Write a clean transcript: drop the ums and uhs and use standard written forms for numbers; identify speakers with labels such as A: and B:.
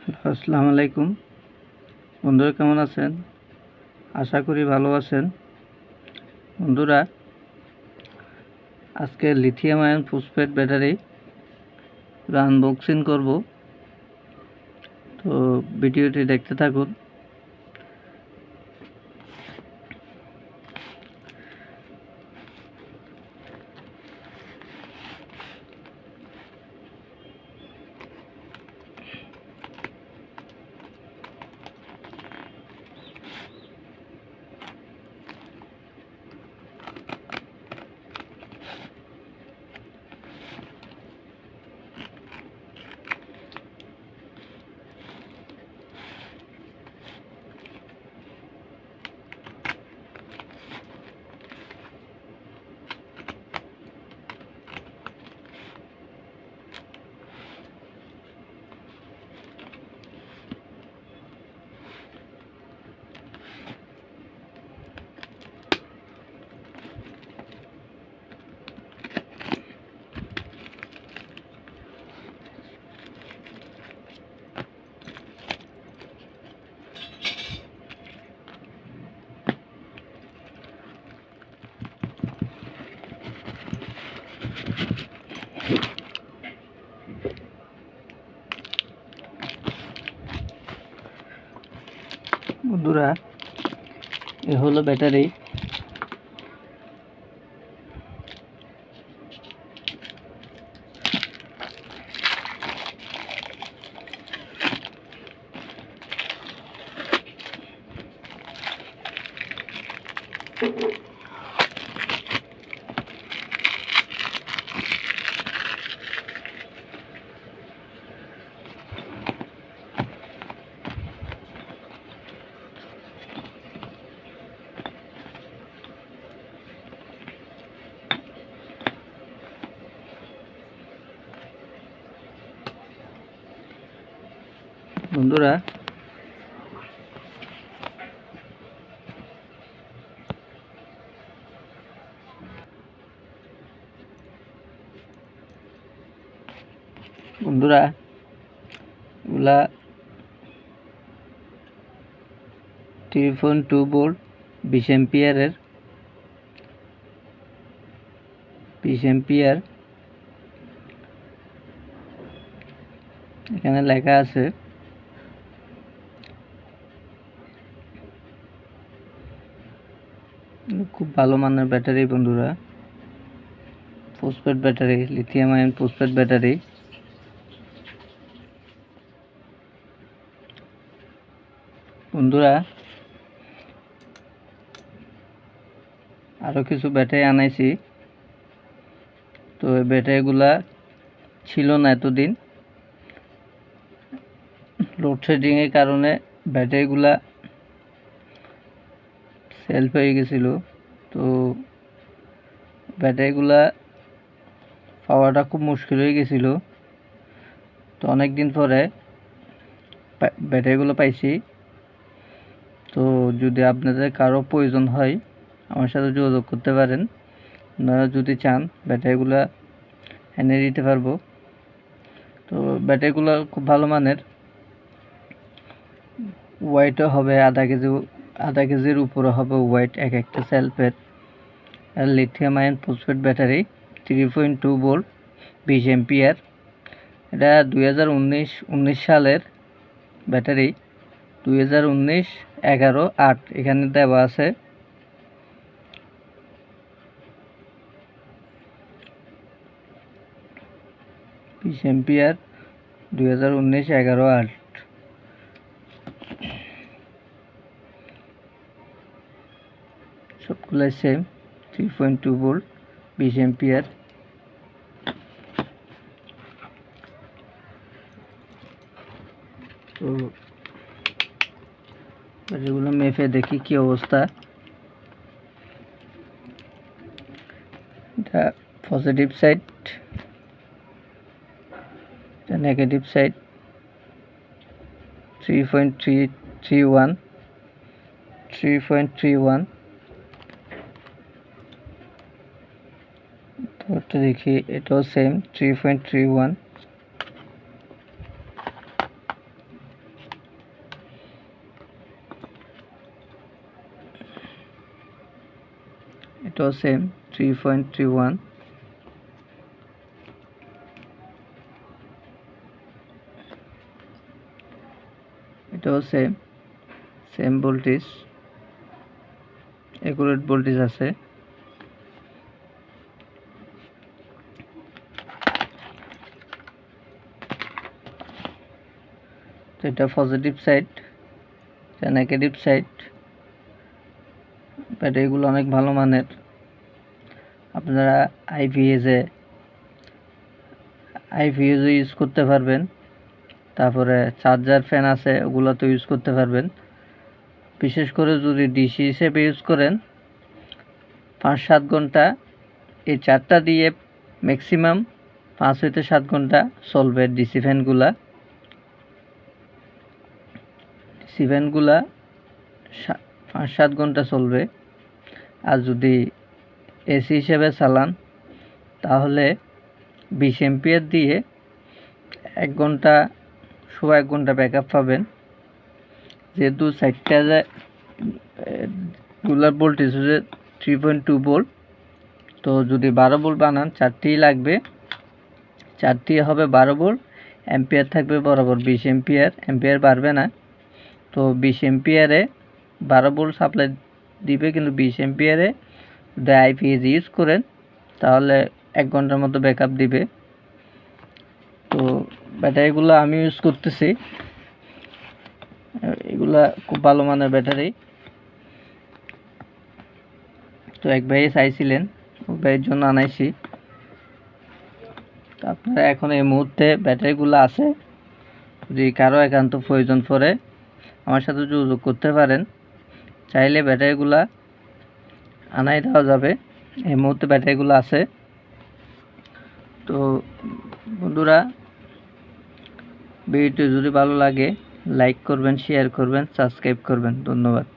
A: আসসালামু আলাইকুম বন্ধুরা, কেমন আছেন? আশা করি ভালো আছেন। বন্ধুরা, আজকে lithium ion phosphate battery unboxing করব, তো ভিডিওটি দেখতে থাকুন। বন্ধুরা, এ হলো ব্যাটারি। বন্ধুরা, বন্ধুরা এগুলা 3.2 ভোল্ট 20 এম্পিয়ারের 20 এম্পিয়ার এখানে লেখা আছে। খুব ভালো মানের ব্যাটারি বন্ধুরা, phosphate battery, lithium ion phosphate battery. বন্ধুরা, আরো কিছু ব্যাটারি আনাইছি, তো এই ব্যাটারিগুলা ছিল না এতদিন। লোডশেডিং এর কারণে ব্যাটারিগুলা সেলফ হয়ে গেছিল, তো ব্যাটারিগুলা পাওয়াটা খুব মুশকিল হয়ে গেছিল। তো অনেক দিন পরে ব্যাটারিগুলো পাইছি। তো যদি আপনাদের কারো প্রয়োজন হয় আমার সাথে যোগাযোগ করতে পারেন। আপনারা যদি চান ব্যাটারিগুলা এনে দিতে পারবো। তো ব্যাটারিগুলো খুব ভালো মানের, ওয়েটও হবে আধা কেজির উপরে হবে ওয়েট এক একটা সেলফের। আর lithium ion phosphate battery 3.2 volt 20 ampere. এটা 2019 সালের ব্যাটারি। 2019 11/8 এখানে দেওয়া আছে। এম্পিয়ার 2019 11/8। সবগুলাই সেম 3.2 ভোল্ট 20 এম্পিয়ার। তো এগুলো মেপে দেখি কি অবস্থা। এটা পজিটিভ সাইড, এটা নেগেটিভ সাইড। 3.31 তো দেখি এটাও সেম 3.31। এটাও সেম 3.31, এটাও সেম ভোল্টেজ, অ্যাকুরেট ভোল্টেজ আছে। তো এটা পজিটিভ সাইড, এটা নেগেটিভ সাইড। ব্যাটারিগুলো অনেক ভালো মানের। আপনারা আইপিএসে ইউজ করতে পারবেন, তারপরে চার্জার ফ্যান আছে ওগুলোতে ইউজ করতে পারবেন। বিশেষ করে যদি ডিসি হিসেবে ইউজ করেন 5-7 ঘন্টা এই চারটা দিয়ে ম্যাক্সিমাম 5 হইতে 7 ঘন্টা চলবে। ডিসি ফ্যানগুলা 5-7 ঘন্টা চলবে। আর যদি এসি হিসেবে চালান তাহলে 20 এম্পিয়ার দিয়ে 1 ঘন্টা 1 ঘন্টা ব্যাকআপ পাবেন। যেহেতু সাইডটা গুলার ভোল্টেজ হচ্ছে 3.2 ভোল্ট, তো যদি 12 ভোল্ট বানান 4টি লাগবে, 4টি হবে 12 ভোল্ট। এম্পিয়ার থাকবে বরাবর 20 এম্পিয়ার, এম্পিয়ার বাড়বে না। তো 20 এম্পিয়ারে 12 ভোল্ট সাপ্লাই দিবে, কিন্তু 20 এম্পিয়ারে যদি আইপিএস ইউজ করেন তাহলে 1 ঘন্টার মতো ব্যাকআপ দিবে। তো ব্যাটারিগুলো আমি ইউজ করতেছি, এগুলা খুব ভালো মানের ব্যাটারি। তো এক ভাই চাইছিলেন, ওই ভাইয়ের জন্য আনাইছি। তো আপনারা এখন এই মুহূর্তে ব্যাটারিগুলো আছে, যদি কারো একান্ত প্রয়োজন পড়ে আমার সাথে যোগাযোগ করতে পারেন। চাইলে ব্যাটারিগুলা আনাই দেওয়া যাবে। এই মুহূর্তে ব্যাটারিগুলো আছে। তো বন্ধুরা, ভিডিওটি যদি ভালো লাগে লাইক করবেন, শেয়ার করবেন, সাবস্ক্রাইব করবেন। ধন্যবাদ।